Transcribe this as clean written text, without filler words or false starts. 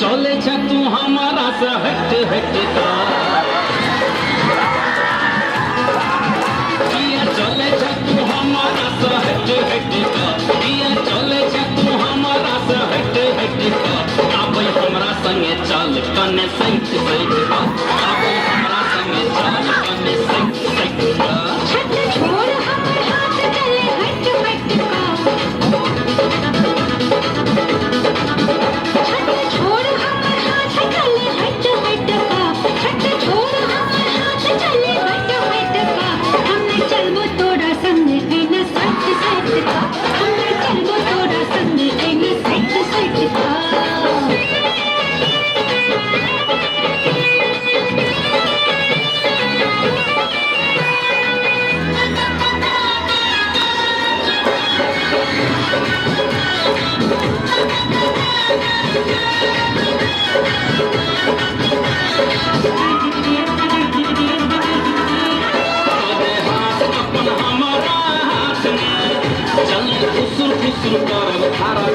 चले जा तू हमारा सा हट हट का चले जा तू हमारा सा हट हट का चले जा तू हमारा सा हट हट का अब हमरा संगे चल कने सैट सैट का अब हमरा संगे चल कने सैट सैट का छत छोड़ हमर हाथ चले हट हट का छत छोड़ हमर हाथ चले हट हट का छत छोड़ हमर हाथ चले हट हट का हमने चलबो तोरा संग ऐना सट सट का हमने चलबो तोरा संग ऐना सट सट का अपन हमारा हाथ में चल खुसुर खुसुर कर थारा